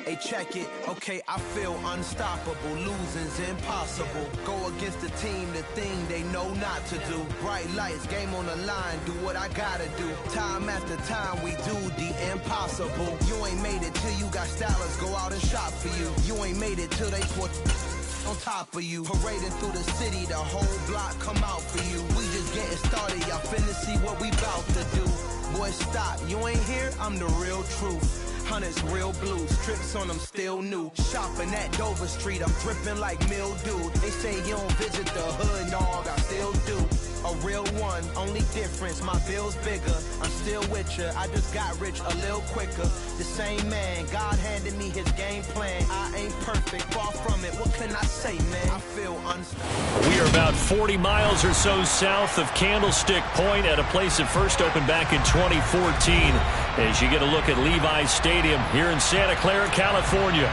Hey, check it. Okay, I feel unstoppable. Losing's impossible. Go against the team, the thing they know not to do. Bright lights, game on the line. Do what I gotta do. Time after time, we do the impossible. You ain't made it till you got stylers go out and shop for you. You ain't made it till they put on top of you. Parading through the city, the whole block come out for you. We just getting started, y'all finna see what we bout to do. Boy, stop, you ain't here, I'm the real truth. Hunters, real blues, strips on them still new. Shopping at Dover Street, I'm dripping like mildew. They say you don't visit the hood, dog, I still do. A real one, only difference, my bill's bigger. I'm still with ya, I just got rich a little quicker. The same man, God handed me his game plan. I ain't perfect, far from it, what can I say, man? I feel unstoppable. We are about 40 miles or so south of Candlestick Point at a place that first opened back in 2014 as you get a look at Levi's Stadium here in Santa Clara, California.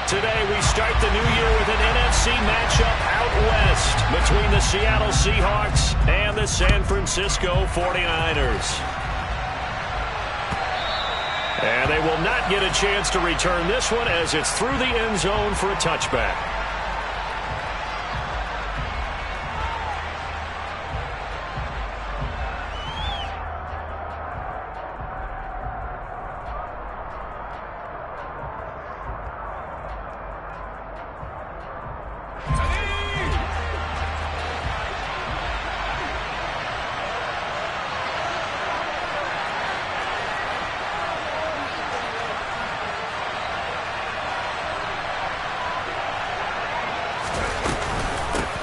Today we start the new year with an NFC matchup out west between the Seattle Seahawks and the San Francisco 49ers. And they will not get a chance to return this one as it's through the end zone for a touchback.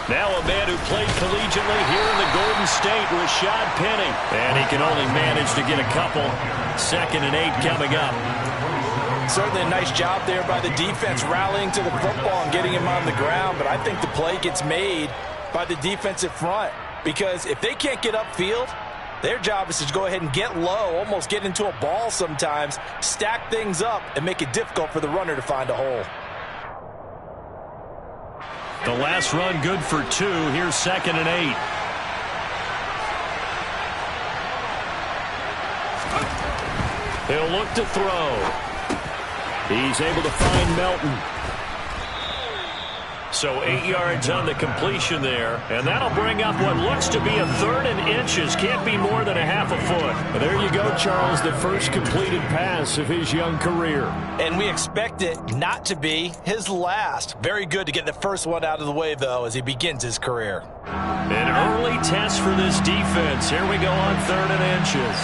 Now a man who played collegiately here in the Golden State, Rashad Penny. And he can only manage to get a couple. 2nd and 8 coming up. Certainly a nice job there by the defense rallying to the football and getting him on the ground. But I think the play gets made by the defensive front. Because if they can't get upfield, their job is to go ahead and get low, almost get into a ball sometimes, stack things up, and make it difficult for the runner to find a hole. The last run good for 2. Here's 2nd and 8. He'll look to throw. He's able to find Melton. So 8 yards on the completion there. And that'll bring up what looks to be a 3rd and inches. Can't be more than a half a foot. But there you go, Charles, the first completed pass of his young career. And we expect it not to be his last. Very good to get the first one out of the way, though, as he begins his career. An early test for this defense. Here we go on 3rd and inches.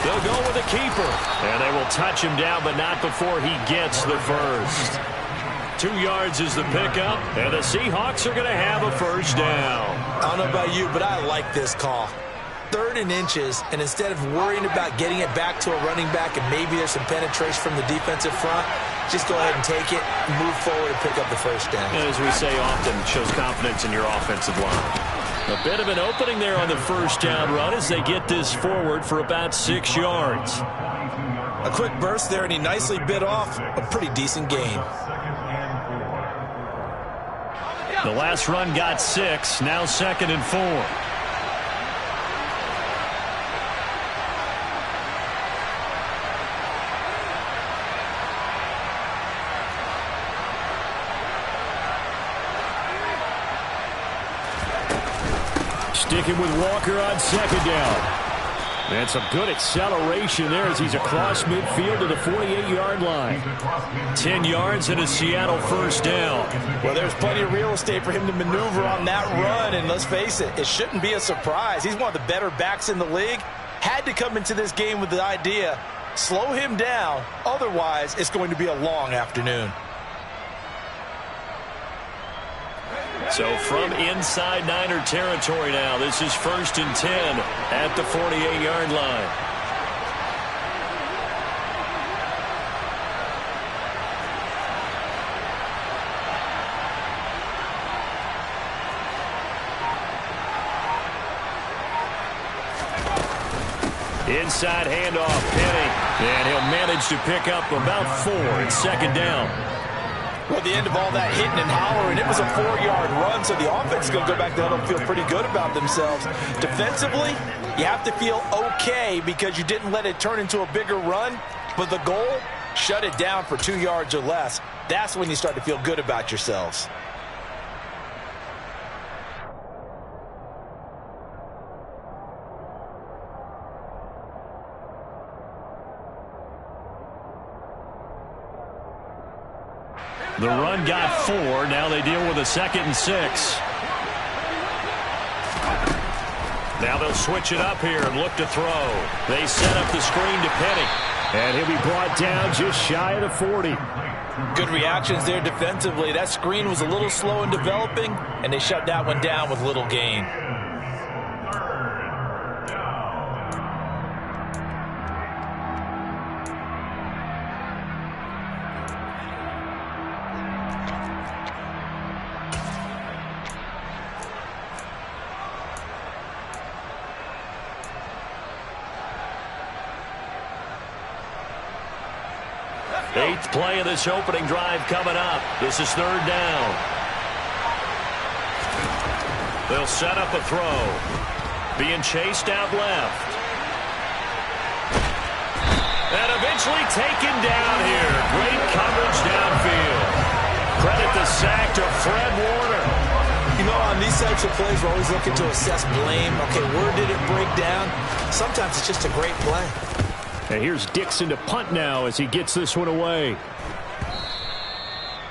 They'll go with the keeper. And they will touch him down, but not before he gets the first. 2 yards is the pickup, and the Seahawks are going to have a first down. I don't know about you, but I like this call. 3rd and inches, and instead of worrying about getting it back to a running back and maybe there's some penetration from the defensive front, just go ahead and take it, move forward, and pick up the first down. And as we say often, it shows confidence in your offensive line. A bit of an opening there on the first down run as they get this forward for about 6 yards. A quick burst there, and he nicely bit off a pretty decent gain. The last run got 6, now 2nd and 4. Sticking with Walker on 2nd down. And some good acceleration there as he's across midfield to the 48-yard line. 10 yards and a Seattle first down. Well, there's plenty of real estate for him to maneuver on that run, and let's face it, it shouldn't be a surprise. He's one of the better backs in the league. Had to come into this game with the idea, slow him down, otherwise it's going to be a long afternoon. So from inside Niner territory now, this is 1st and 10 at the 48-yard line. Inside handoff, Penny. And he'll manage to pick up about 4 at 2nd down. Well, at the end of all that hitting and hollering, it was a 4-yard run, so the offense is going to go back there and feel pretty good about themselves. Defensively, you have to feel okay because you didn't let it turn into a bigger run, but the goal shut it down for 2 yards or less. That's when you start to feel good about yourselves. The run got 4. Now they deal with a 2nd and 6. Now they'll switch it up here and look to throw. They set up the screen to Penny. And he'll be brought down just shy of the 40. Good reactions there defensively. That screen was a little slow in developing, and they shut that one down with little gain. Eighth play of this opening drive coming up. This is 3rd down. They'll set up a throw. Being chased out left. And eventually taken down here. Great coverage downfield. Credit the sack to Fred Warner. You know, on these types of plays, we're always looking to assess blame. Okay, where did it break down? Sometimes it's just a great play. And here's Dixon to punt now as he gets this one away.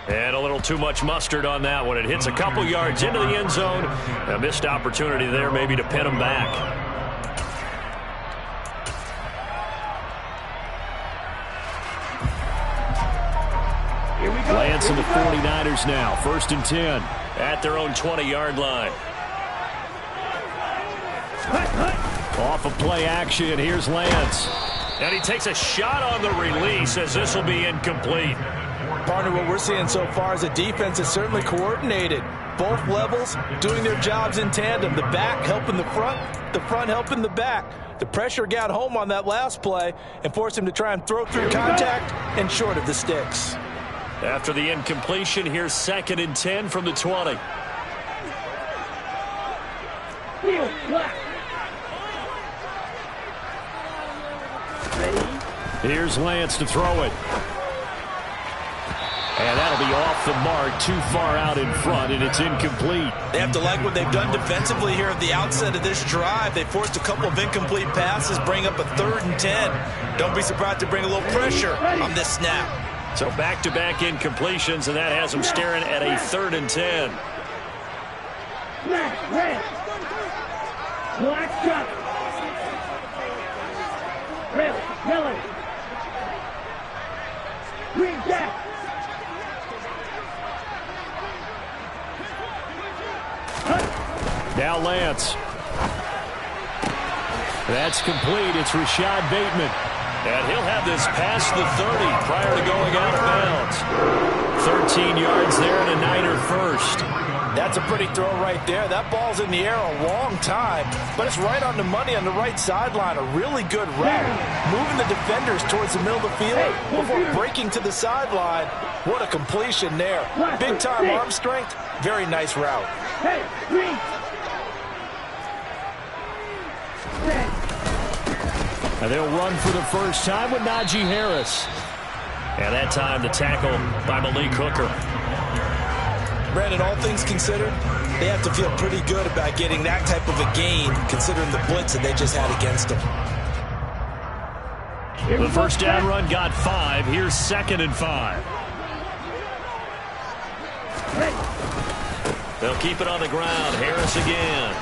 And a little too much mustard on that one. It hits a couple yards into the end zone. A missed opportunity there maybe to pin him back. Lance and the 49ers now. 1st and 10. At their own 20-yard line. Off of play action. Here's Lance. And he takes a shot on the release as this will be incomplete. Partner, what we're seeing so far is a defense that's certainly coordinated. Both levels doing their jobs in tandem. The back helping the front helping the back. The pressure got home on that last play and forced him to try and throw through contact and short of the sticks. After the incompletion, here's 2nd and 10 from the 20. Here's Lance to throw it. And that'll be off the mark, too far out in front, and it's incomplete. They have to like what they've done defensively here at the outset of this drive. They forced a couple of incomplete passes, bring up a 3rd and 10. Don't be surprised to bring a little pressure on this snap. So back-to-back incompletions, and that has them staring at a 3rd and 10. Now Lance. That's complete. It's Rashad Bateman. And he'll have this past the 30 prior to going out of bounds. 13 yards there and a Niner first. That's a pretty throw right there. That ball's in the air a long time, but it's right on the money on the right sideline. A really good route. Moving the defenders towards the middle of the field before breaking to the sideline. What a completion there. Big-time arm strength. Very nice route. And they'll run for the first time with Najee Harris. And that time the tackle by Malik Hooker. Brandon, all things considered, they have to feel pretty good about getting that type of a gain considering the blitz that they just had against them. The first down run got 5. Here's 2nd and 5. They'll keep it on the ground. Harris again.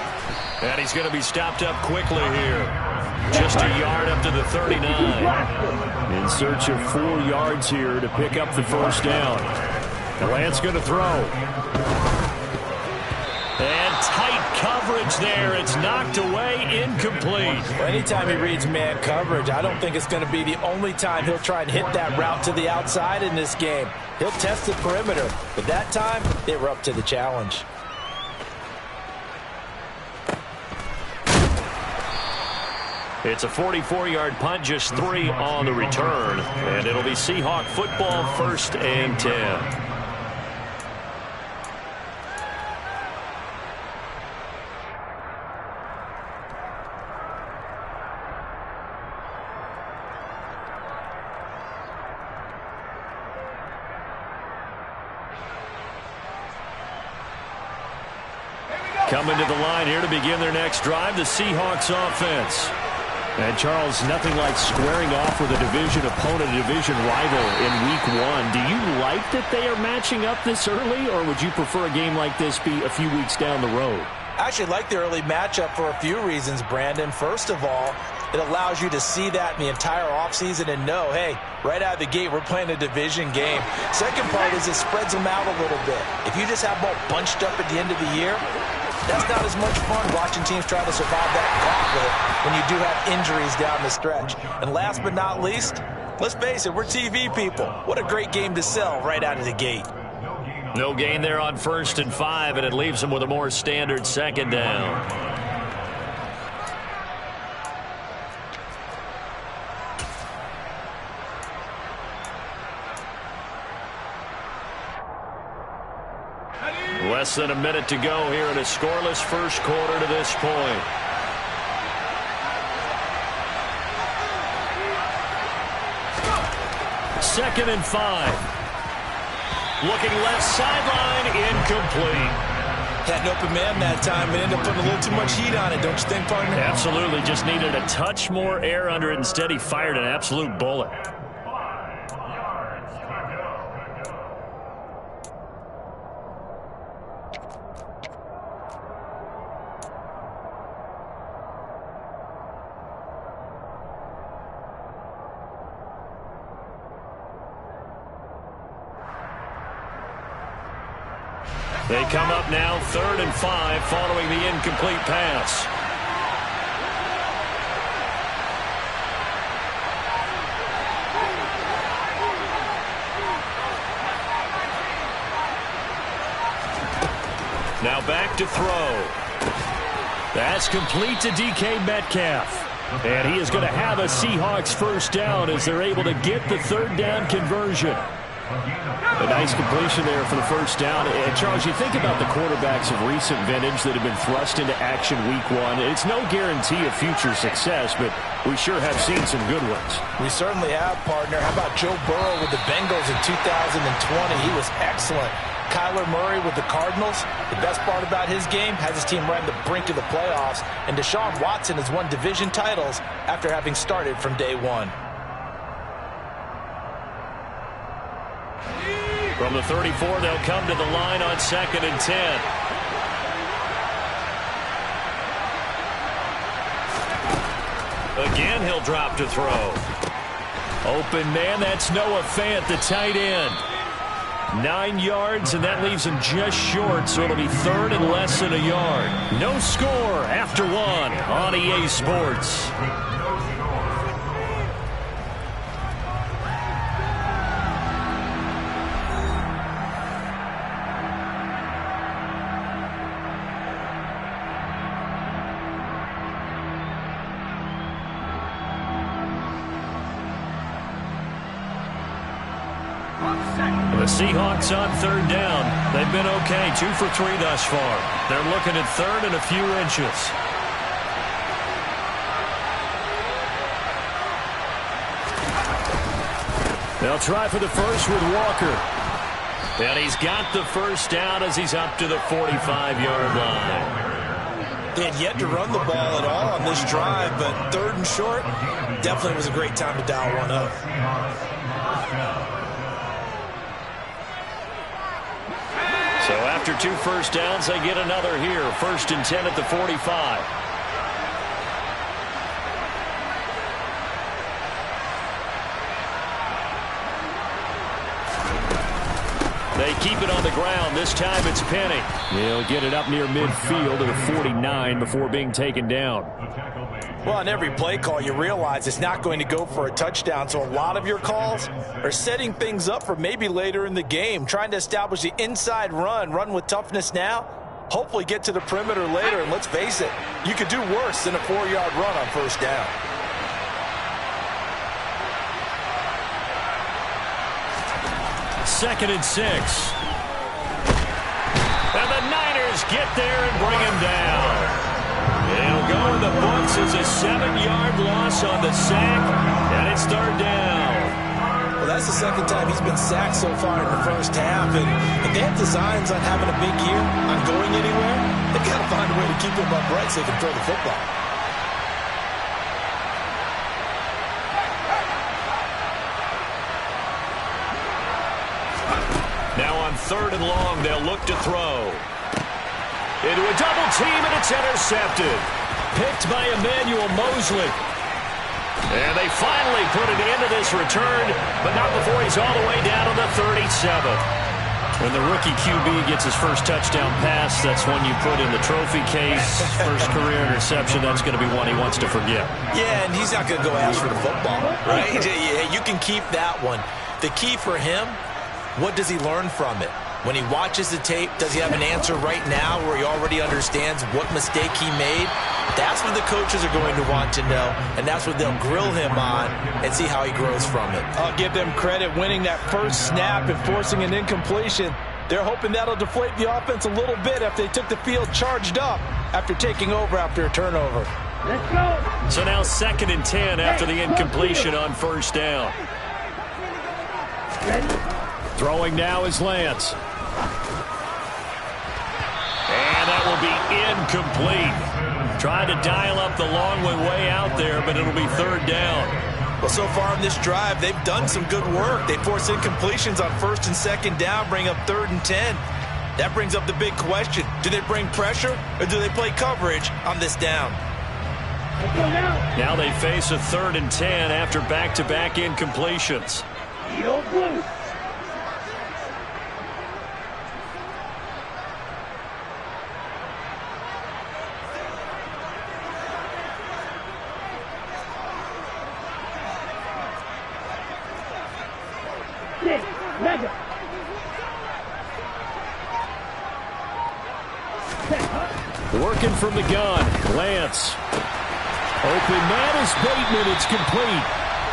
And he's going to be stopped up quickly here. Just a yard up to the 39. In search of 4 yards here to pick up the first down. Lance going to throw. And tight coverage there. It's knocked away, incomplete. Well, anytime he reads man coverage, I don't think it's going to be the only time he'll try and hit that route to the outside in this game. He'll test the perimeter, but that time they were up to the challenge. It's a 44-yard punt, just 3 on the return. And it'll be Seahawk football, 1st and 10. Coming to the line here to begin their next drive, the Seahawks offense. And, Charles, nothing like squaring off with a division opponent, a division rival in Week 1. Do you like that they are matching up this early, or would you prefer a game like this be a few weeks down the road? I actually like the early matchup for a few reasons, Brandon. First of all, it allows you to see that in the entire offseason and know, hey, right out of the gate, we're playing a division game. Second part is it spreads them out a little bit. If you just have them all bunched up at the end of the year, that's not as much fun watching teams try to survive that gauntlet when you do have injuries down the stretch. And last but not least, let's face it, we're TV people. What a great game to sell right out of the gate. No gain there on 1st and 5, and it leaves them with a more standard second down. Less than a minute to go here in a scoreless first quarter to this point. Second and 5. Looking left sideline, incomplete. Had an open man that time and ended up putting a little too much heat on it, don't you think, partner? Absolutely. Just needed a touch more air under it. Instead, he fired an absolute bullet. They come up now 3rd and 5 following the incomplete pass. Now back to throw. That's complete to DK Metcalf. And he is going to have a Seahawks first down as they're able to get the 3rd down conversion. A nice completion there for the first down. And, Charles, you think about the quarterbacks of recent vintage that have been thrust into action Week 1. It's no guarantee of future success, but we sure have seen some good ones. We certainly have, partner. How about Joe Burrow with the Bengals in 2020? He was excellent. Kyler Murray with the Cardinals. The best part about his game, has his team right on the brink of the playoffs. And Deshaun Watson has won division titles after having started from day one. From the 34, they'll come to the line on 2nd and 10. Again, he'll drop to throw. Open man, that's Noah Fant, the tight end. 9 yards, and that leaves him just short, so it'll be 3rd and less than a yard. No score after 1 on EA Sports. The Seahawks on 3rd down. They've been okay, 2 for 3 thus far. They're looking at 3rd and a few inches. They'll try for the first with Walker. And he's got the first down as he's up to the 45-yard line. They had yet to run the ball at all on this drive, but 3rd and short definitely was a great time to dial one up. So after 2 first downs, they get another here. 1st and 10 at the 45. They keep it on the ground. This time it's Penny. He'll get it up near midfield to the 49 before being taken down. Well, on every play call, you realize it's not going to go for a touchdown, so a lot of your calls are setting things up for maybe later in the game, trying to establish the inside run with toughness now, hopefully get to the perimeter later, and let's face it, you could do worse than a 4-yard run on 1st down. Second and 6. And the Niners get there and bring him down. It'll go in the books as a 7-yard loss on the sack, and it's 3rd down. Well, that's the second time he's been sacked so far in the first half. And if they have designs on having a big year, on going anywhere, they've got to find a way to keep him upright so they can throw the football. Now on 3rd and long, they'll look to throw. Into a double team, and it's intercepted. Picked by Emmanuel Mosley. And they finally put an end to this return, but not before he's all the way down to the 37. When the rookie QB gets his first touchdown pass, that's one you put in the trophy case. First career interception, that's going to be one he wants to forget. Yeah, and he's not going to go ask for the football, right? You can keep that one. The key for him, what does he learn from it? When he watches the tape, does he have an answer right now where he already understands what mistake he made? That's what the coaches are going to want to know, and that's what they'll grill him on and see how he grows from it. I'll give them credit winning that first snap and forcing an incompletion. They're hoping that'll deflate the offense a little bit after they took the field charged up after taking over after a turnover. Let's go. So now 2nd and 10 after the incompletion on 1st down. Throwing now is Lance. And that will be incomplete. Tried to dial up the long way out there, but it'll be 3rd down. Well, so far in this drive, they've done some good work. They force incompletions on 1st and 2nd down, bring up 3rd and 10. That brings up the big question. Do they bring pressure, or do they play coverage on this down? Now they face a 3rd and 10 after back-to-back incompletions. Working from the gun, Lance. Open man is Bateman. It's complete.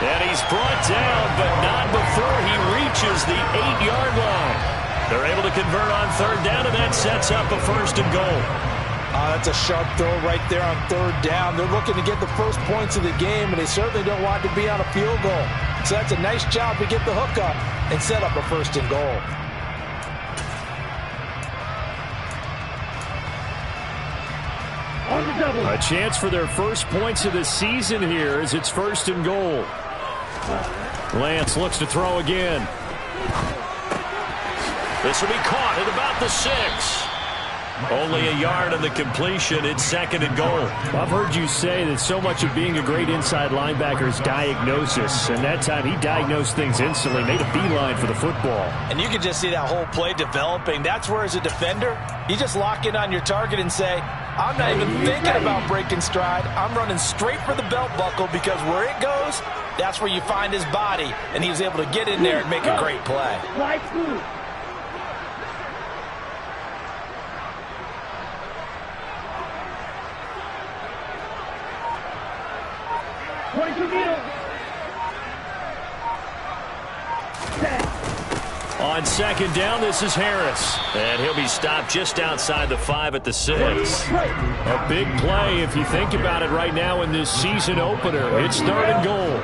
And he's brought down, but not before he reaches the 8-yard line. They're able to convert on 3rd down, and that sets up a 1st and goal. That's a sharp throw right there on 3rd down. They're looking to get the first points of the game, and they certainly don't want to be on a field goal. So that's a nice job to get the hook up and set up a 1st and goal. A chance for their first points of the season here as it's 1st and goal. Lance looks to throw again. This will be caught at about the 6. Only a yard on the completion. It's 2nd and goal. I've heard you say that so much of being a great inside linebacker is diagnosis. And that time he diagnosed things instantly, made a beeline for the football. And you can just see that whole play developing. That's where, as a defender, you just lock in on your target and say, I'm not even thinking about breaking stride. I'm running straight for the belt buckle, because where it goes, that's where you find his body. And he was able to get in there and make a great play. On 2nd down, this is Harris. And he'll be stopped just outside the 5 at the 6. A big play if you think about it right now in this season opener. It's 3rd and goal.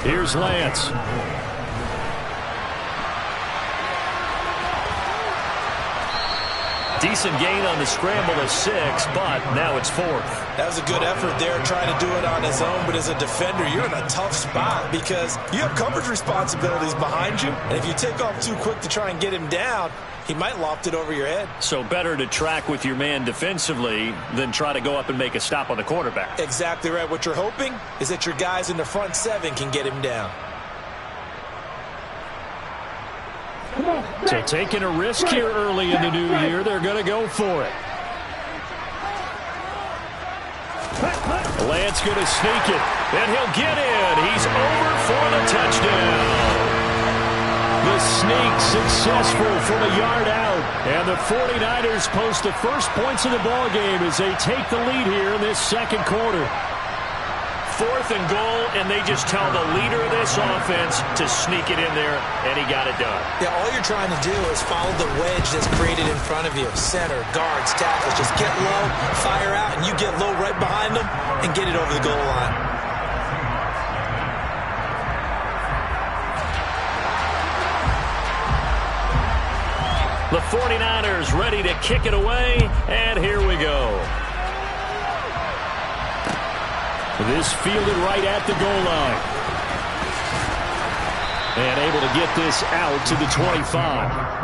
Here's Lance. Decent gain on the scramble of 6, but now it's 4th. That was a good effort there, trying to do it on his own. But as a defender, you're in a tough spot because you have coverage responsibilities behind you. And if you take off too quick to try and get him down, he might loft it over your head. So better to track with your man defensively than try to go up and make a stop on the quarterback. Exactly right. What you're hoping is that your guys in the front 7 can get him down. So taking a risk here early in the new year, they're going to go for it. Lance going to sneak it, and he'll get in. He's over for the touchdown. The sneak successful from a yard out, and the 49ers post the first points of the ball game as they take the lead here in this 2nd quarter. 4th and goal, and they just tell the leader of this offense to sneak it in there, and he got it done. Yeah, all you're trying to do is follow the wedge that's created in front of you. Center, guards, tackles. Just get low, fire out, and you get low right behind them and get it over the goal line. 49ers ready to kick it away, and here we go. This fielded right at the goal line. And able to get this out to the 25.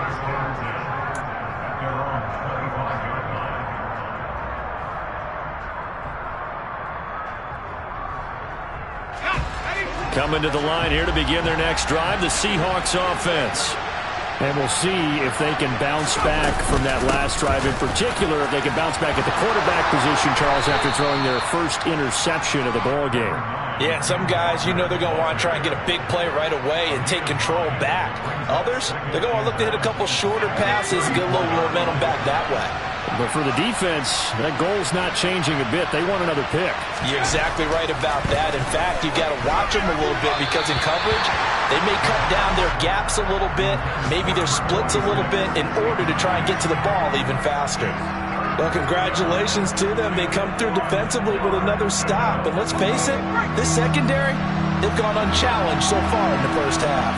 Coming to the line here to begin their next drive, the Seahawks offense. And we'll see if they can bounce back from that last drive in particular, if they can bounce back at the quarterback position, Charles, after throwing their first interception of the ball game. Yeah, some guys, you know they're going to want to try and get a big play right away and take control back. Others, they're going to look to hit a couple shorter passes and get a little momentum back that way. But for the defense, that goal's not changing a bit. They want another pick. You're exactly right about that. In fact, you've got to watch them a little bit because in coverage, they may cut down their gaps a little bit, maybe their splits a little bit in order to try and get to the ball even faster. Well, congratulations to them. They come through defensively with another stop. And let's face it, this secondary, they've gone unchallenged so far in the first half.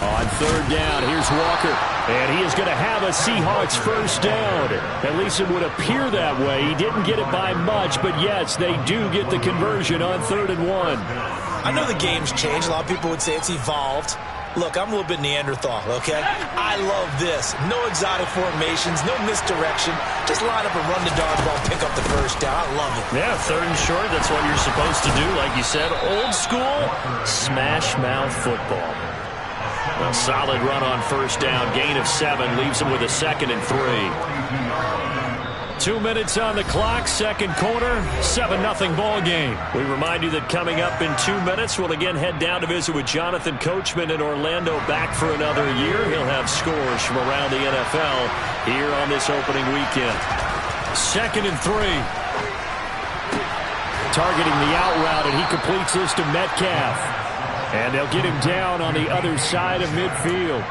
On third down, here's Walker. And he is going to have a Seahawks first down. At least it would appear that way. He didn't get it by much, but yes, they do get the conversion on 3rd and 1. I know the game's changed. A lot of people would say it's evolved. Look, I'm a little bit Neanderthal, okay? I love this. No exotic formations, no misdirection. Just line up and run the dodgeball, pick up the first down. I love it. Yeah, 3rd and short, that's what you're supposed to do. Like you said, old school, smash mouth football. A solid run on first down. Gain of 7 leaves him with a 2nd and 3. 2 minutes on the clock. Second quarter. 7-0 ball game. We remind you that coming up in 2 minutes, we'll again head down to visit with Jonathan Coachman in Orlando, back for another year. He'll have scores from around the NFL here on this opening weekend. 2nd and 3. Targeting the out route, and he completes this to Metcalf. And they'll get him down on the other side of midfield.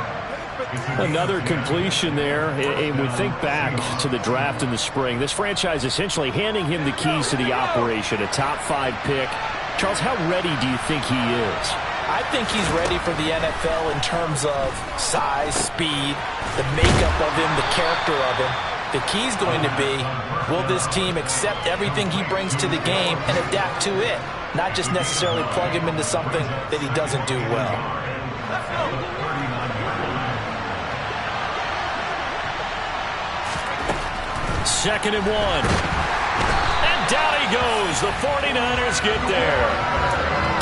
Another completion there. And we think back to the draft in the spring. This franchise essentially handing him the keys to the operation, a top 5 pick. Charles, how ready do you think he is? I think he's ready for the NFL in terms of size, speed, the makeup of him, the character of him. The key's going to be, will this team accept everything he brings to the game and adapt to it? Not just necessarily plug him into something that he doesn't do well. 2nd and 1. And down he goes. The 49ers get there.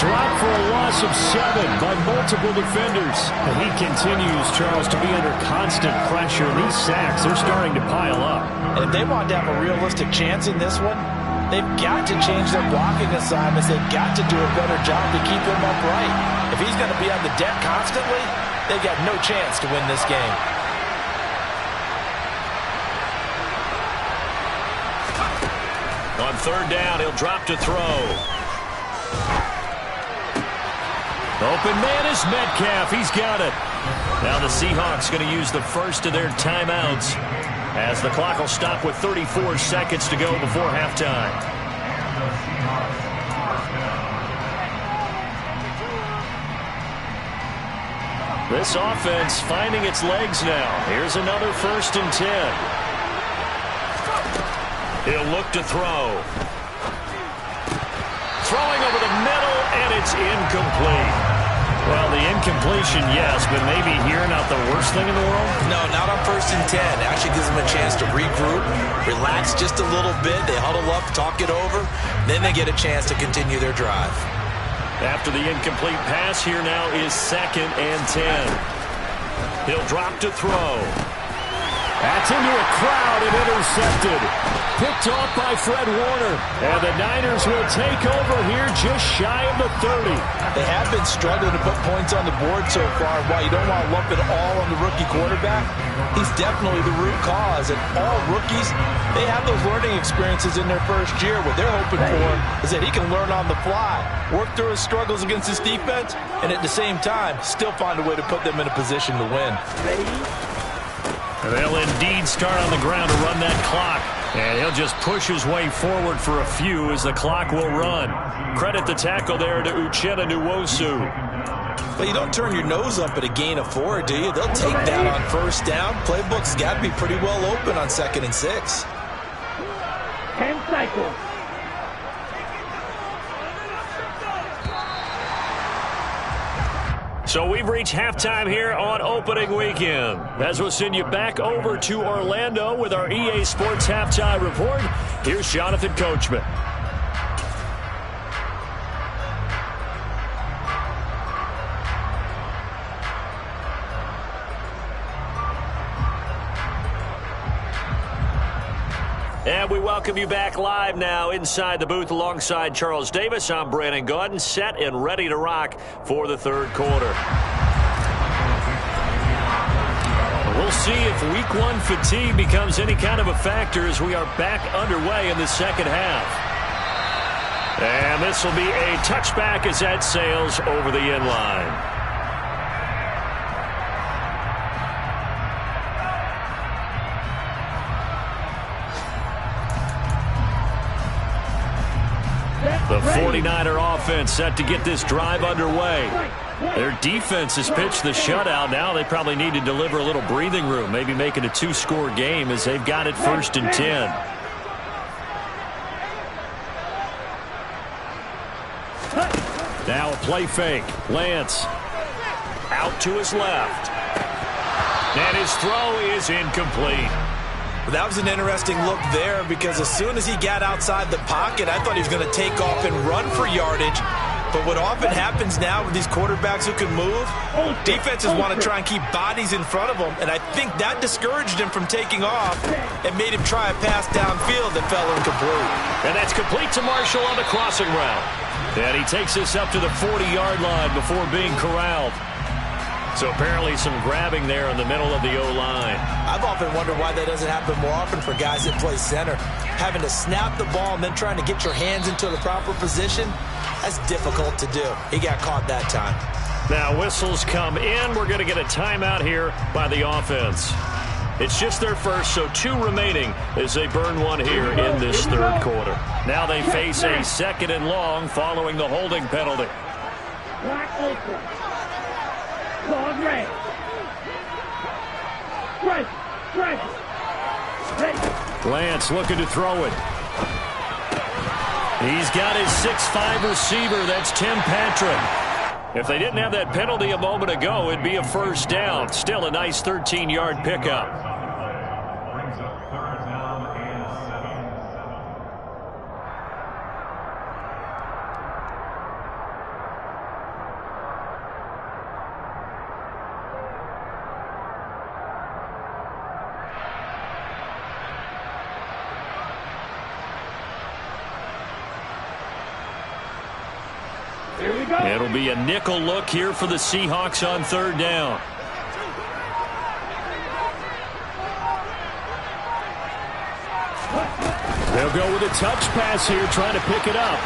Dropped for a loss of 7 by multiple defenders. And he continues, Charles, to be under constant pressure. These sacks, they're starting to pile up. And if they want to have a realistic chance in this one, they've got to change their blocking assignments. They've got to do a better job to keep him upright. If he's going to be on the deck constantly, they've got no chance to win this game. On 3rd down, he'll drop to throw. Open man is Metcalf. He's got it. Now the Seahawks going to use the first of their timeouts, as the clock will stop with 34 seconds to go before halftime. This offense finding its legs now. Here's another 1st and 10. He'll look to throw. Throwing over the middle, and it's incomplete. Well, the incompletion, yes, but maybe here not the worst thing in the world? No, not on 1st and 10. It actually gives them a chance to regroup, relax just a little bit. They huddle up, talk it over. Then they get a chance to continue their drive. After the incomplete pass, here now is 2nd and 10. He'll drop to throw. That's into a crowd and intercepted. Picked off by Fred Warner. And the Niners will take over here just shy of the 30. They have been struggling to put points on the board so far. While you don't want to lump it all on the rookie quarterback, he's definitely the root cause. And all rookies, they have those learning experiences in their first year. What they're hoping for is that he can learn on the fly, work through his struggles against his defense, and at the same time, still find a way to put them in a position to win. They'll indeed start on the ground to run that clock. And he'll just push his way forward for a few as the clock will run. Credit the tackle there to Uchenna Nwosu. But you don't turn your nose up at a gain of 4, do you? They'll take that on first down. Playbook's got to be pretty well open on 2nd and 6. 10 cycles. So we've reached halftime here on opening weekend. As we'll send you back over to Orlando with our EA Sports Halftime Report, here's Jonathan Coachman. And we welcome you back live now inside the booth alongside Charles Davis. I'm Brandon Gaudin, set and ready to rock for the third quarter. We'll see if week 1 fatigue becomes any kind of a factor as we are back underway in the second half. And this will be a touchback as that sails over the end line. The 49er offense set to get this drive underway. Their defense has pitched the shutout. Now they probably need to deliver a little breathing room, maybe make it a 2-score game as they've got it 1st and 10. Now a play fake. Lance out to his left. And his throw is incomplete. That was an interesting look there because as soon as he got outside the pocket, I thought he was going to take off and run for yardage. But what often happens now with these quarterbacks who can move, defenses want to try and keep bodies in front of them, and I think that discouraged him from taking off and made him try a pass downfield that fell incomplete. And that's complete to Marshall on the crossing route. And he takes this up to the 40-yard line before being corralled. So apparently some grabbing there in the middle of the O-line. I've often wondered why that doesn't happen more often for guys that play center. Having to snap the ball and then trying to get your hands into the proper position, that's difficult to do. He got caught that time. Now whistles come in. We're going to get a timeout here by the offense. It's just their first, so 2 remaining as they burn one here in this third quarter. Now they face a 2nd and long following the holding penalty. Long red. Right. Lance looking to throw it. He's got his 6'5 receiver. That's Tim Patrick. If they didn't have that penalty a moment ago, it'd be a first down. Still a nice 13-yard pickup. It'll be a nickel look here for the Seahawks on 3rd down. They'll go with a touch pass here, trying to pick it up.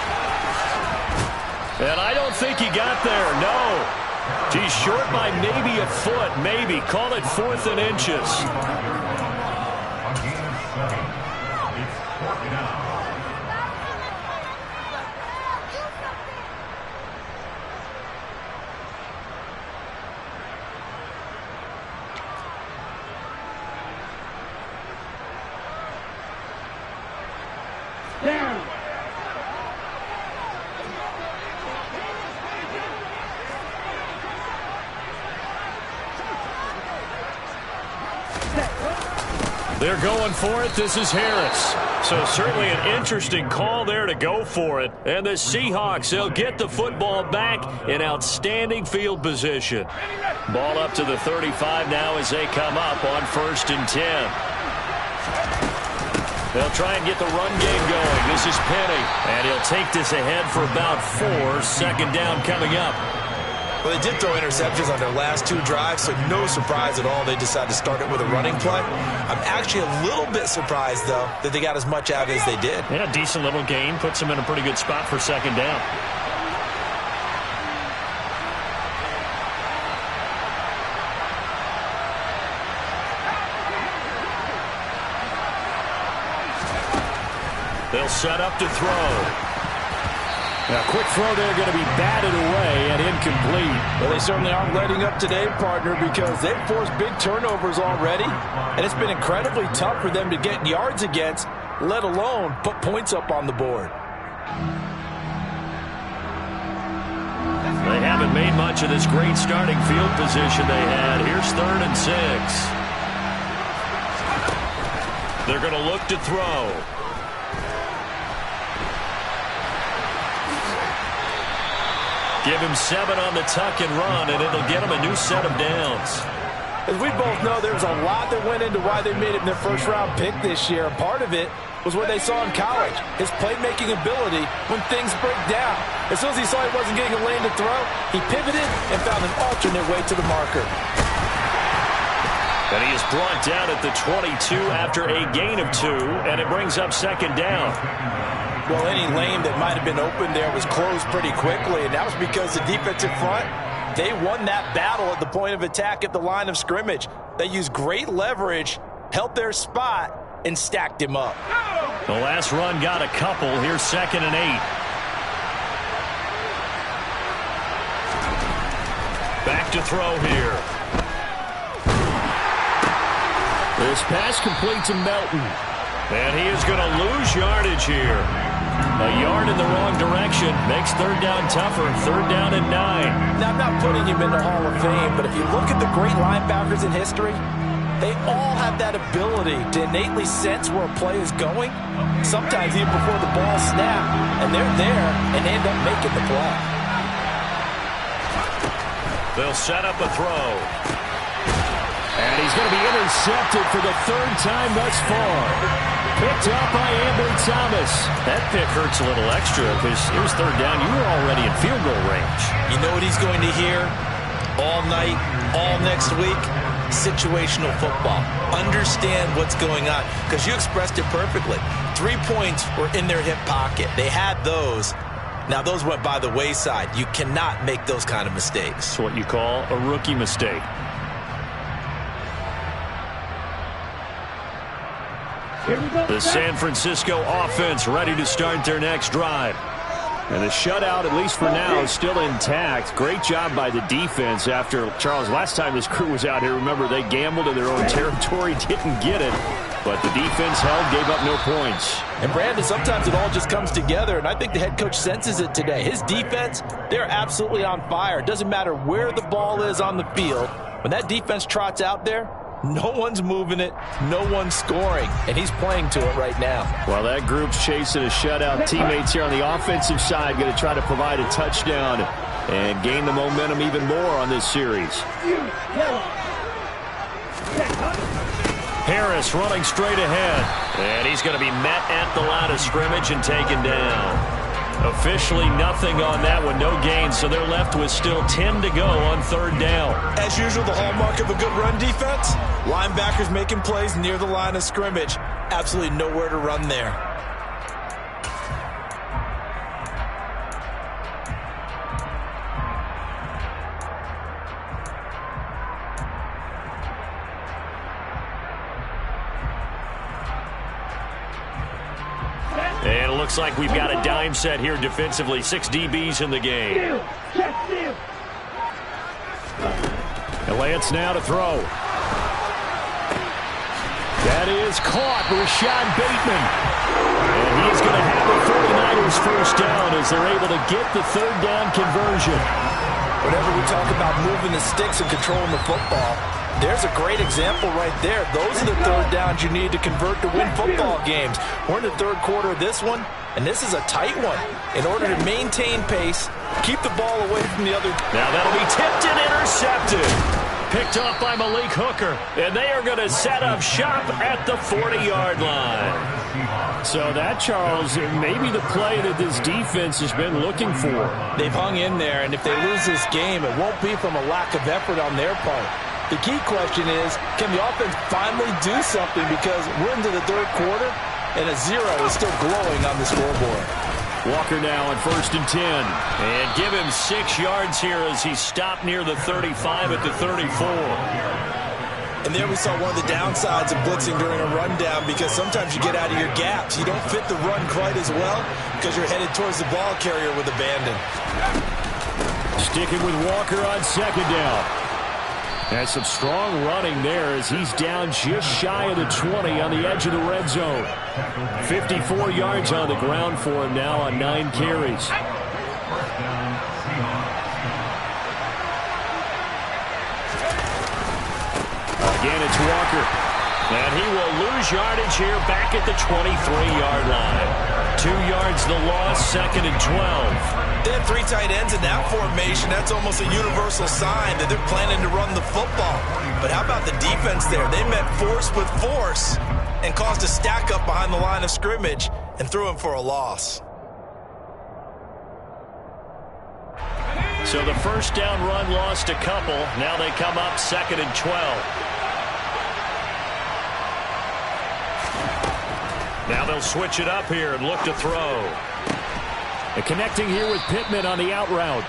And I don't think he got there, no. He's short by maybe a foot, maybe. Call it 4th and inches. They're going for it. This is Harris. So certainly an interesting call there to go for it. And the Seahawks, they'll get the football back in outstanding field position. Ball up to the 35 now as they come up on 1st and 10. They'll try and get the run game going. This is Penny. And he'll take this ahead for about 4. 2nd down coming up. Well, they did throw interceptions on their last 2 drives, so no surprise at all they decided to start it with a running play. I'm actually a little bit surprised, though, that they got as much out as they did. Yeah, decent little gain. Puts them in a pretty good spot for 2nd down. They'll set up to throw. A quick throw there going to be batted away and incomplete. Well, they certainly aren't letting up today, partner, because they've forced big turnovers already, and it's been incredibly tough for them to get yards against, let alone put points up on the board. They haven't made much of this great starting field position they had. Here's 3rd and 6. They're going to look to throw. Give him 7 on the tuck and run, and it'll get him a new set of downs. As we both know, there's a lot that went into why they made it in their first-round pick this year. And part of it was what they saw in college, his playmaking ability when things break down. As soon as he saw he wasn't getting a lane to throw, he pivoted and found an alternate way to the marker. And he is brought down at the 22 after a gain of 2, and it brings up 2nd down. Well, any lane that might have been open there was closed pretty quickly, and that was because the defensive front, they won that battle at the point of attack at the line of scrimmage. They used great leverage, held their spot, and stacked him up. The last run got a couple. Here's 2nd and 8. Back to throw here. This pass complete to Melton. And he is going to lose yardage here. A yard in the wrong direction makes 3rd down tougher. 3rd down and 9. Now, I'm not putting him in the Hall of Fame, but if you look at the great linebackers in history, they all have that ability to innately sense where a play is going, sometimes even before the ball snaps, and they're there and end up making the play. They'll set up a throw. And he's going to be intercepted for the 3rd time thus far. Picked up by Ambry Thomas. That pick hurts a little extra because it was 3rd down. You were already in field goal range. You know what he's going to hear all night, all next week? Situational football. Understand what's going on, because you expressed it perfectly. 3 points were in their hip pocket. They had those. Now, those went by the wayside. You cannot make those kind of mistakes. It's what you call a rookie mistake. The San Francisco offense ready to start their next drive. And the shutout, at least for now, is still intact. Great job by the defense after, Charles, last time this crew was out here, remember, they gambled in their own territory, didn't get it. But the defense held, gave up no points. And, Brandon, sometimes it all just comes together, and I think the head coach senses it today. His defense, they're absolutely on fire. It doesn't matter where the ball is on the field. When that defense trots out there, no one's moving it, no one's scoring, and he's playing to it right now. Well, that group's chasing a shutout. Teammates here on the offensive side going to try to provide a touchdown and gain the momentum even more on this series. Harris running straight ahead, and he's going to be met at the line of scrimmage and taken down. Officially nothing on that one, no gain, so they're left with still 10 to go on 3rd down. As usual, the hallmark of a good run defense, linebackers making plays near the line of scrimmage. Absolutely nowhere to run there. And it looks like we've got a dime set here defensively. 6 DBs in the game. And Lance now to throw. That is caught. Rashad Bateman. And he's going to have the 49ers first down as they're able to get the 3rd down conversion. Whenever we talk about moving the sticks and controlling the football, there's a great example right there. Those are the 3rd downs you need to convert to win football games. We're in the 3rd quarter of this one, and this is a tight one. In order to maintain pace, keep the ball away from the other. Now that'll be tipped and intercepted. Picked off by Malik Hooker, and they are going to set up shop at the 40-yard line. So that, Charles, may be the play that this defense has been looking for. They've hung in there, and if they lose this game, it won't be from a lack of effort on their part. The key question is, can the offense finally do something, because we're into the 3rd quarter, and a 0 is still glowing on the scoreboard. Walker now on 1st and 10. And give him 6 yards here as he stopped near the 35 at the 34. And there we saw one of the downsides of blitzing during a rundown, because sometimes you get out of your gaps. You don't fit the run quite as well because you're headed towards the ball carrier with abandon. Sticking with Walker on second down. And some strong running there as he's down just shy of the 20 on the edge of the red zone. 54 yards on the ground for him now on 9 carries. Again, it's Walker. And he will lose yardage here back at the 23-yard line. 2 yards the loss, 2nd and 12. They have 3 tight ends in that formation. That's almost a universal sign that they're planning to run the football. But how about the defense there? They met force with force and caused a stack up behind the line of scrimmage and threw him for a loss. So the first down run lost a couple. Now they come up 2nd and 12. Now they'll switch it up here and look to throw. And connecting here with Pittman on the out route.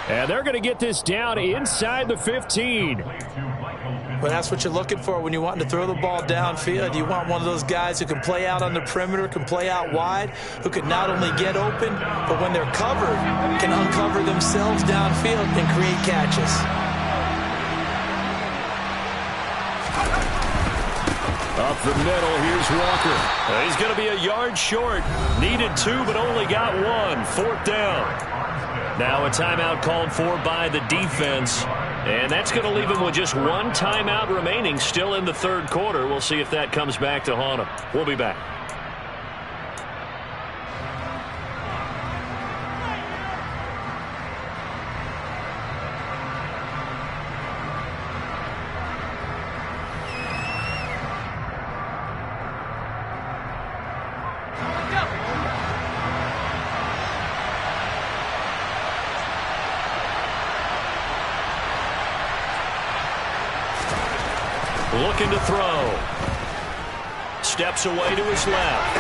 And they're going to get this down inside the 15. Well, that's what you're looking for when you want to throw the ball downfield. You want one of those guys who can play out on the perimeter, can play out wide, who can not only get open, but when they're covered, can uncover themselves downfield and create catches. Up the middle, here's Walker. He's going to be a yard short. Needed 2, but only got 1. 4th down. Now a timeout called for by the defense. And that's going to leave him with just 1 timeout remaining still in the 3rd quarter. We'll see if that comes back to haunt him. We'll be back. Looking to throw. Steps away to his left.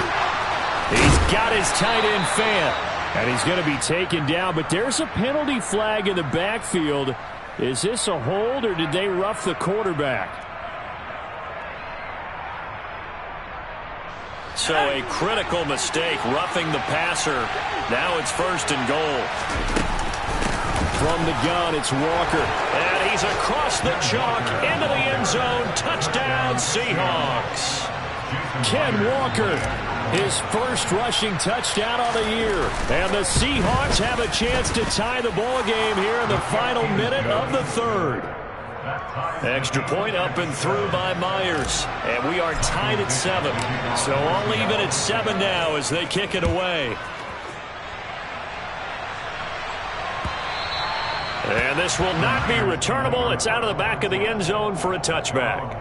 He's got his tight end fan. And he's going to be taken down, but there's a penalty flag in the backfield. Is this a hold, or did they rough the quarterback? So a critical mistake, roughing the passer. Now it's 1st and goal. From the gun, it's Walker. And he's across the chalk, into the end zone. Touchdown, Seahawks. Ken Walker, his first rushing touchdown on the year. And the Seahawks have a chance to tie the ball game here in the final minute of the 3rd. Extra point up and through by Myers. And we are tied at 7. So all even at 7 now as they kick it away. And this will not be returnable. It's out of the back of the end zone for a touchback.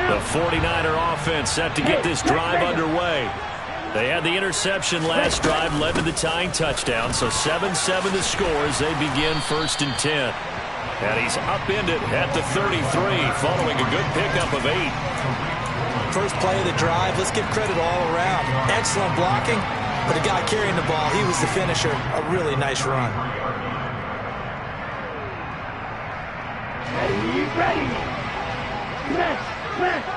The 49er offense set to get this drive underway. They had the interception last drive, led to the tying touchdown, so 7-7 the score as they begin 1st and 10. And he's upended at the 33 following a good pickup of 8. First play of the drive, let's give credit all around. Excellent blocking, but the guy carrying the ball, he was the finisher. A really nice run. Ready. Left.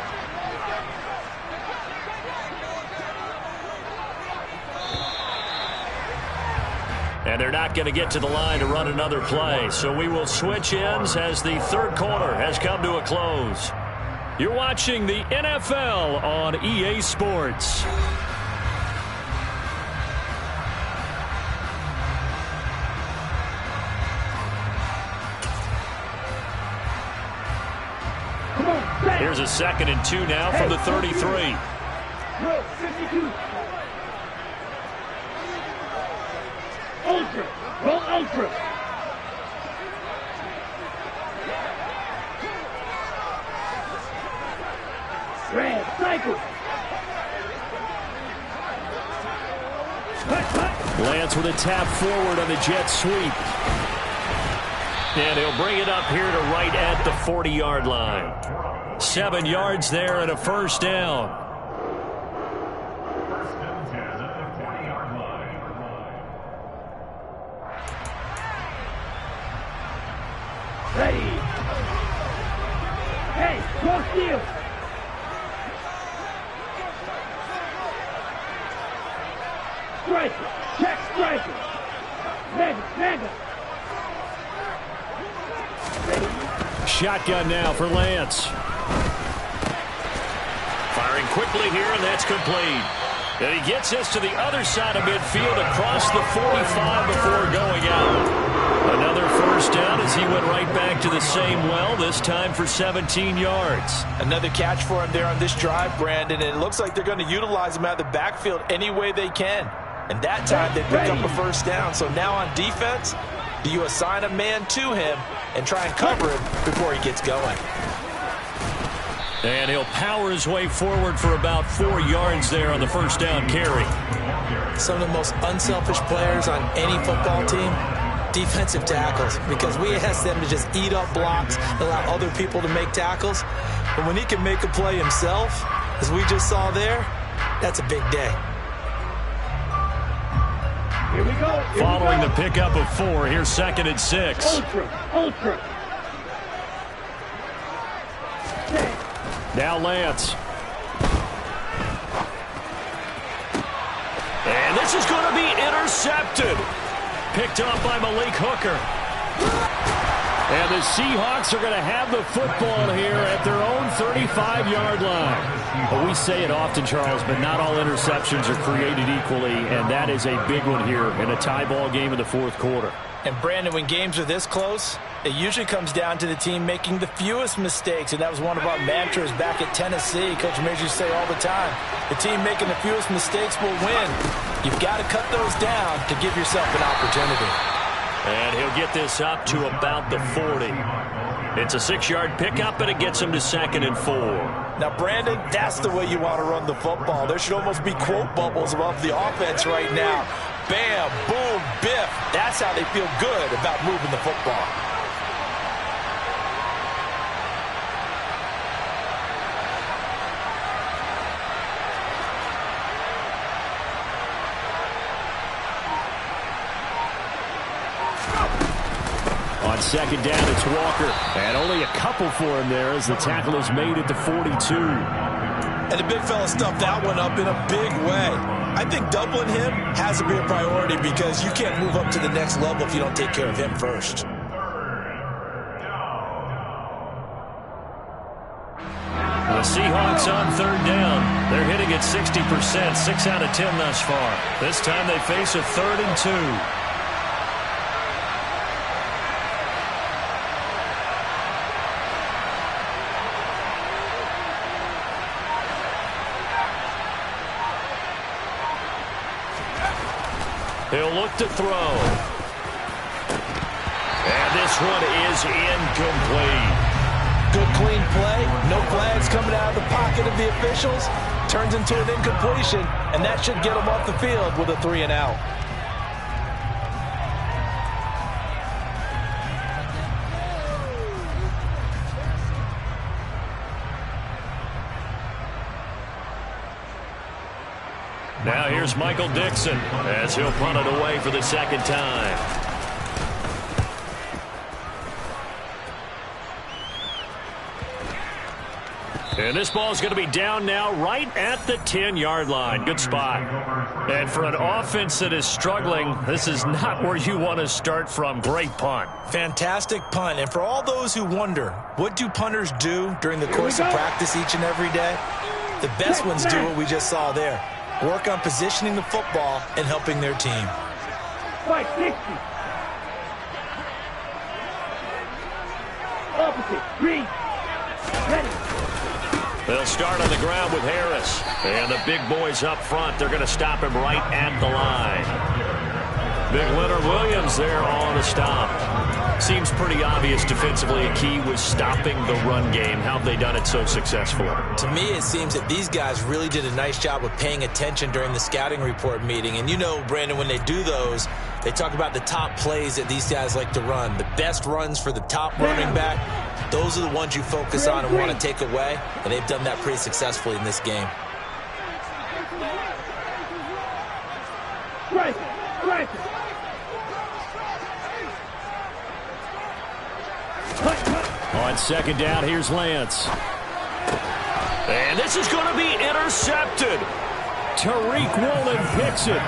And they're not going to get to the line to run another play. So we will switch ends as the 3rd quarter has come to a close. You're watching the NFL on EA Sports. Here's a 2nd and 2 now from the 33. Roll 52. Ultra. Roll ultra. Red cycle. Lance with a tap forward on the jet sweep. And he'll bring it up here to right at the 40-yard line. 7 yards there and a first down. Ready. Hey, cross field. Striker. Check striker. Mega. Shotgun now for Lance. Firing quickly here, and that's complete. And he gets us to the other side of midfield across the 45 before going out. Another first down as he went right back to the same well, this time for 17 yards. Another catch for him there on this drive, Brandon, and it looks like they're going to utilize him out of the backfield any way they can. And that time they pick up a first down. So now on defense, do you assign a man to him and try and cover him before he gets going? And he'll power his way forward for about 4 yards there on the first down carry. Some of the most unselfish players on any football team, defensive tackles, because we ask them to just eat up blocks, allow other people to make tackles. But when he can make a play himself, as we just saw there, that's a big day. Here we go. Following the pickup of 4, here's 2nd and 6. Ultra. Now Lance. And this is going to be intercepted. Picked up by Malik Hooker. And the Seahawks are going to have the football here at their own 35-yard line. Well, we say it often, Charles, but not all interceptions are created equally, and that is a big one here in a tie ball game in the 4th quarter. And, Brandon, when games are this close, it usually comes down to the team making the fewest mistakes, and that was one of our mantras back at Tennessee. Coach Major used to say all the time, the team making the fewest mistakes will win. You've got to cut those down to give yourself an opportunity. And he'll get this up to about the 40. It's a 6-yard pickup, and it gets him to 2nd and 4. Now, Brandon, that's the way you want to run the football. There should almost be quote bubbles above the offense right now. Bam, boom, biff. That's how they feel good about moving the football. On 2nd down, it's Walker. And only a couple for him there as the tackle is made at the 42. And the big fella stuffed that one up in a big way. I think doubling him has to be a priority because you can't move up to the next level if you don't take care of him first. The Seahawks on 3rd down. They're hitting at 60%, 6 out of 10 thus far. This time they face a 3rd and 2. He'll look to throw. And this one is incomplete. Good clean play. No flags coming out of the pocket of the officials. Turns into an incompletion, and that should get him off the field with a 3 and out. Now here's Michael Dixon as he'll punt it away for the 2nd time. And this ball is going to be down now right at the 10-yard line. Good spot. And for an offense that is struggling, this is not where you want to start from. Great punt. Fantastic punt. And for all those who wonder, what do punters do during the course of practice each and every day? The best ones do what we just saw there. Work on positioning the football and helping their team. Fight 60. Opposite. 3. Ready. They'll start on the ground with Harris. And the big boys up front, they're going to stop him right at the line. Big Leonard Williams there on the stop. Seems pretty obvious defensively a key was stopping the run game. How have they done it so successfully? To me, it seems that these guys really did a nice job of paying attention during the scouting report meeting. And you know, Brandon, when they do those, they talk about the top plays that these guys like to run. The best runs for the top running back, those are the ones you focus on and want to take away. And they've done that pretty successfully in this game. Right. On second down, here's Lance. And this is going to be intercepted. Tariq Woolen picks it.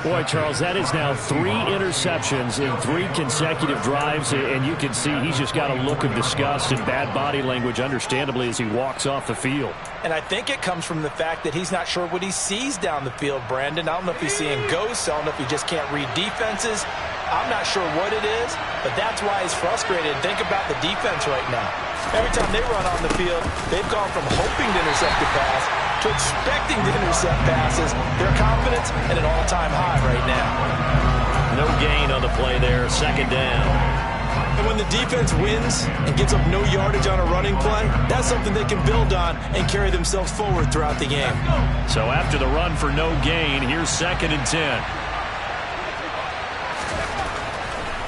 Boy, Charles, that is now 3 interceptions in 3 consecutive drives, and you can see he's just got a look of disgust and bad body language, understandably, as he walks off the field. And I think it comes from the fact that he's not sure what he sees down the field, Brandon. I don't know if he's seeing ghosts. I don't know if he just can't read defenses. I'm not sure what it is, but that's why he's frustrated. Think about the defense right now. Every time they run on the field, they've gone from hoping to intercept a pass to expecting to intercept passes. Their confidence at an all-time high right now. No gain on the play there, second down. And when the defense wins and gives up no yardage on a running play, that's something they can build on and carry themselves forward throughout the game. So after the run for no gain, here's 2nd and 10.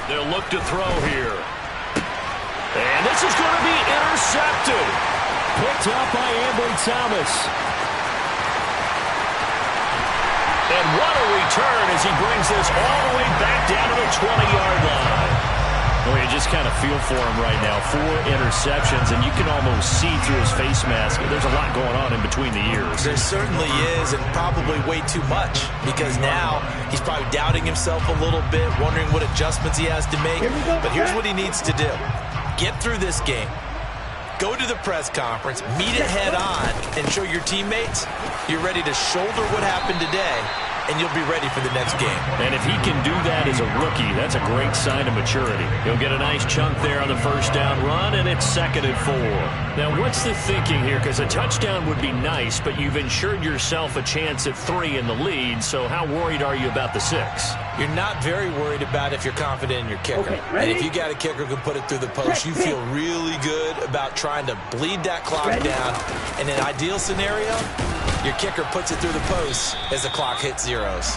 They'll look to throw here. And this is going to be intercepted. Picked up by Ambry Thomas. And what a return as he brings this all the way back down to the 20-yard line. Well, you just kind of feel for him right now. 4 interceptions, and you can almost see through his face mask. There's a lot going on in between the ears. There certainly is, and probably way too much, because now he's probably doubting himself a little bit, wondering what adjustments he has to make. But here's what he needs to do. Get through this game. Go to the press conference, meet it head on, and show your teammates you're ready to shoulder what happened today, and you'll be ready for the next game. And if he can do that as a rookie, that's a great sign of maturity. He'll get a nice chunk there on the first down run, and it's 2nd and 4. Now, what's the thinking here? Because a touchdown would be nice, but you've ensured yourself a chance at 3 in the lead, so how worried are you about the 6? You're not very worried about if you're confident in your kicker. Okay, and if you got a kicker who can put it through the post, you feel really good about trying to bleed that clock down. In an ideal scenario, your kicker puts it through the post as the clock hits zeros.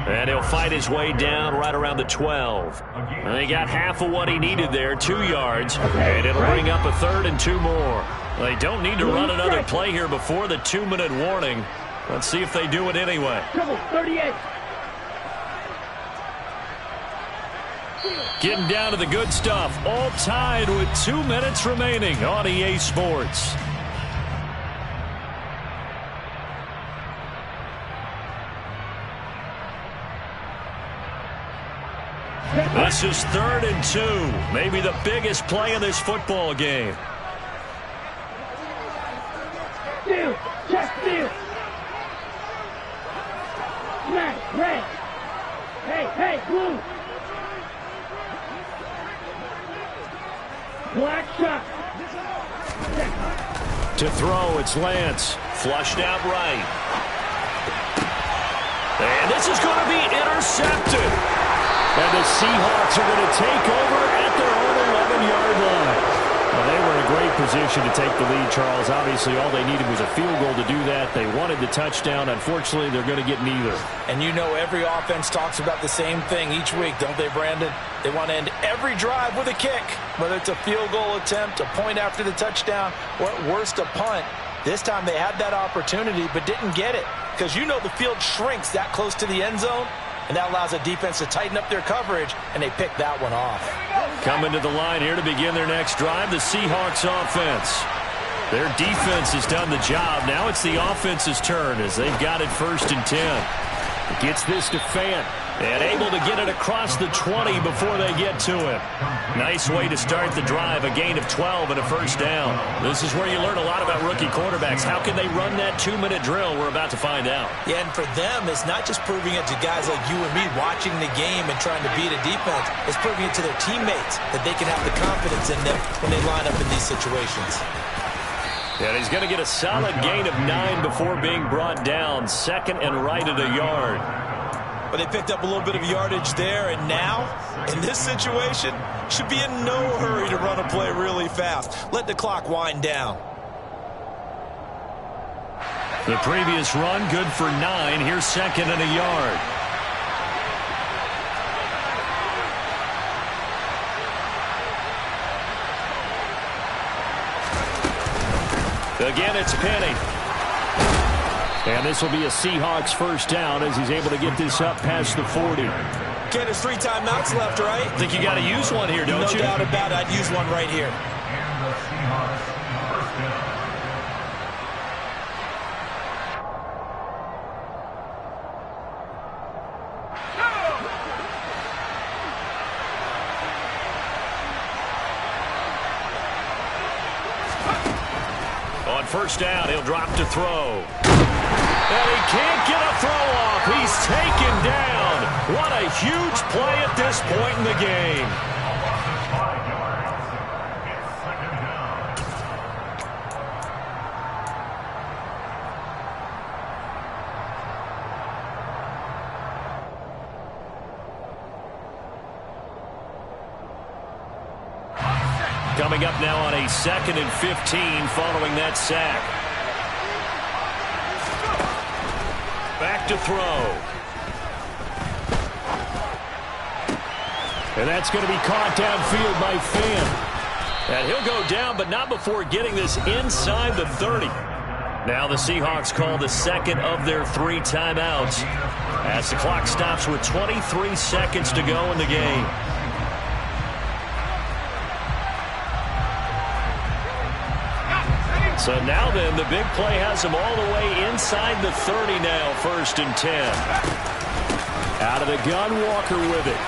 And he'll fight his way down right around the 12. And he got half of what he needed there, 2 yards. And it'll bring up a 3rd and 2 more. They don't need to run another play here before the 2-minute warning. Let's see if they do it anyway. Trouble, 38. Getting down to the good stuff. All tied with 2 minutes remaining on EA Sports. This is 3rd and 2. Maybe the biggest play of this football game. Steal, check, steal. Smash, red. Hey, blue. Black shot. To throw, it's Lance. Flushed out right. And this is going to be intercepted. And the Seahawks are going to take over at their own 11-yard line. Well, they were in a great position to take the lead, Charles. Obviously, all they needed was a field goal to do that. They wanted the touchdown. Unfortunately, they're going to get neither. And you know every offense talks about the same thing each week, don't they, Brandon? They want to end every drive with a kick, whether it's a field goal attempt, a point after the touchdown, or at worst, a punt. This time they had that opportunity but didn't get it because you know the field shrinks that close to the end zone, and that allows a defense to tighten up their coverage, and they pick that one off. Coming to the line here to begin their next drive, the Seahawks offense. Their defense has done the job. Now it's the offense's turn as they've got it 1st and 10. Gets this to Fant and able to get it across the 20 before they get to him. Nice way to start the drive, a gain of 12 and a 1st down. This is where you learn a lot about rookie quarterbacks. How can they run that 2-minute drill? We're about to find out. Yeah, and for them, it's not just proving it to guys like you and me watching the game and trying to beat a defense. It's proving it to their teammates that they can have the confidence in them when they line up in these situations. And he's going to get a solid gain of 9 before being brought down. 2nd and right at a yard. But they picked up a little bit of yardage there, and now, in this situation, should be in no hurry to run a play really fast. Let the clock wind down. The previous run, good for 9. Here's 2nd and a yard. Again, it's Penny. And this will be a Seahawks first down as he's able to get this up past the 40. Ken, there's 3 timeouts left, right? I think you got to use one here, don't you? No doubt about it. I'd use one right here. On first down, he'll drop to throw. And he can't get a throw off. He's taken down. What a huge play at this point in the game. Coming up now on a 2nd and 15 following that sack. Back to throw. And that's going to be caught downfield by Finn. And he'll go down, but not before getting this inside the 30. Now the Seahawks call the 2nd of their 3 timeouts as the clock stops with 23 seconds to go in the game. So now then, the big play has him all the way inside the 30 now, 1st and 10. Out of the gun, Walker with it.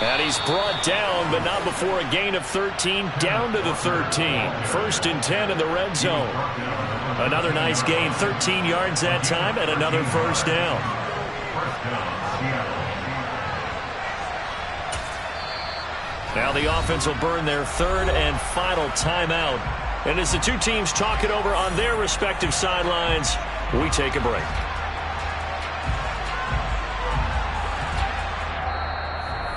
And he's brought down, but not before a gain of 13, down to the 13. 1st and 10 in the red zone. Another nice gain, 13 yards that time, and another first down. Now the offense will burn their 3rd and final timeout. And as the 2 teams talk it over on their respective sidelines, we take a break.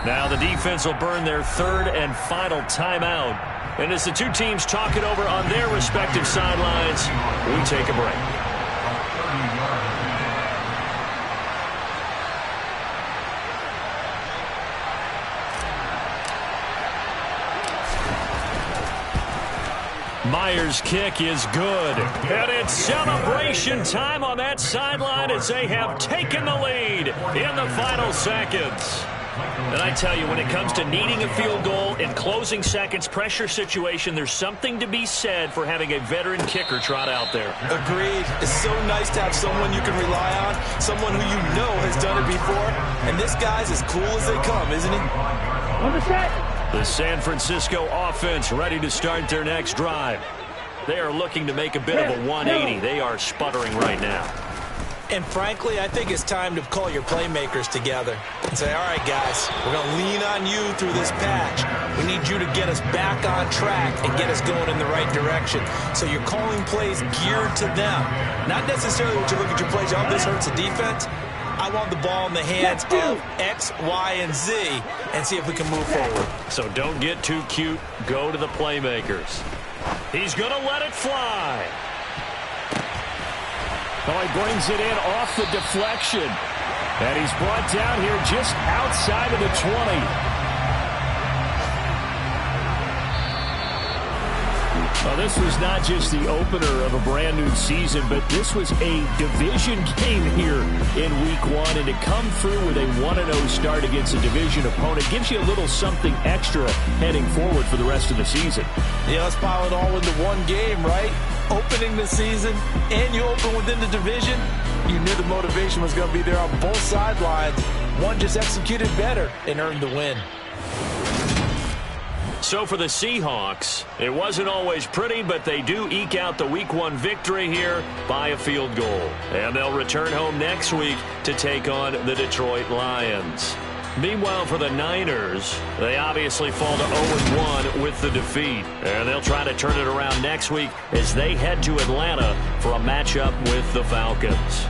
Now the defense will burn their 3rd and final timeout. And as the 2 teams talk it over on their respective sidelines, we take a break. Myers' kick is good. And it's celebration time on that sideline as they have taken the lead in the final seconds. And I tell you, when it comes to needing a field goal in closing seconds, pressure situation, there's something to be said for having a veteran kicker trot out there. Agreed. It's so nice to have someone you can rely on, someone who you know has done it before. And this guy's as cool as they come, isn't he? On the set. The San Francisco offense ready to start their next drive. They are looking to make a bit of a 180. They are sputtering right now. And frankly, I think it's time to call your playmakers together and say, all right, guys, we're going to lean on you through this patch. We need you to get us back on track and get us going in the right direction. So you're calling plays geared to them. Not necessarily what you look at your plays, oh, this hurts the defense. I want the ball in the hands of X, Y, and Z and see if we can move forward. So don't get too cute. Go to the playmakers. He's going to let it fly. Oh, he brings it in off the deflection. And he's brought down here just outside of the 20. Well, this was not just the opener of a brand new season, but this was a division game here in Week 1. And to come through with a 1-0 start against a division opponent gives you a little something extra heading forward for the rest of the season. Yeah, let's pile it all into one game, right? Opening the season, and you open within the division. You knew the motivation was going to be there on both sidelines. One just executed better and earned the win. So for the Seahawks, it wasn't always pretty, but they do eke out the Week 1 victory here by a field goal. And they'll return home next week to take on the Detroit Lions. Meanwhile, for the Niners, they obviously fall to 0-1 with the defeat. And they'll try to turn it around next week as they head to Atlanta for a matchup with the Falcons.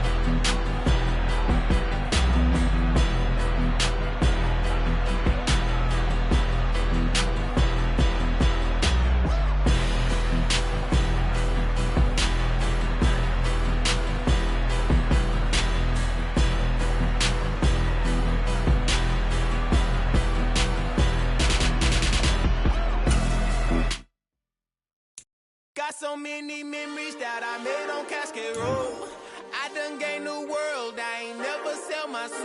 so many memories that I made on Cascade Road. I done gained the world, I ain't never sell my soul.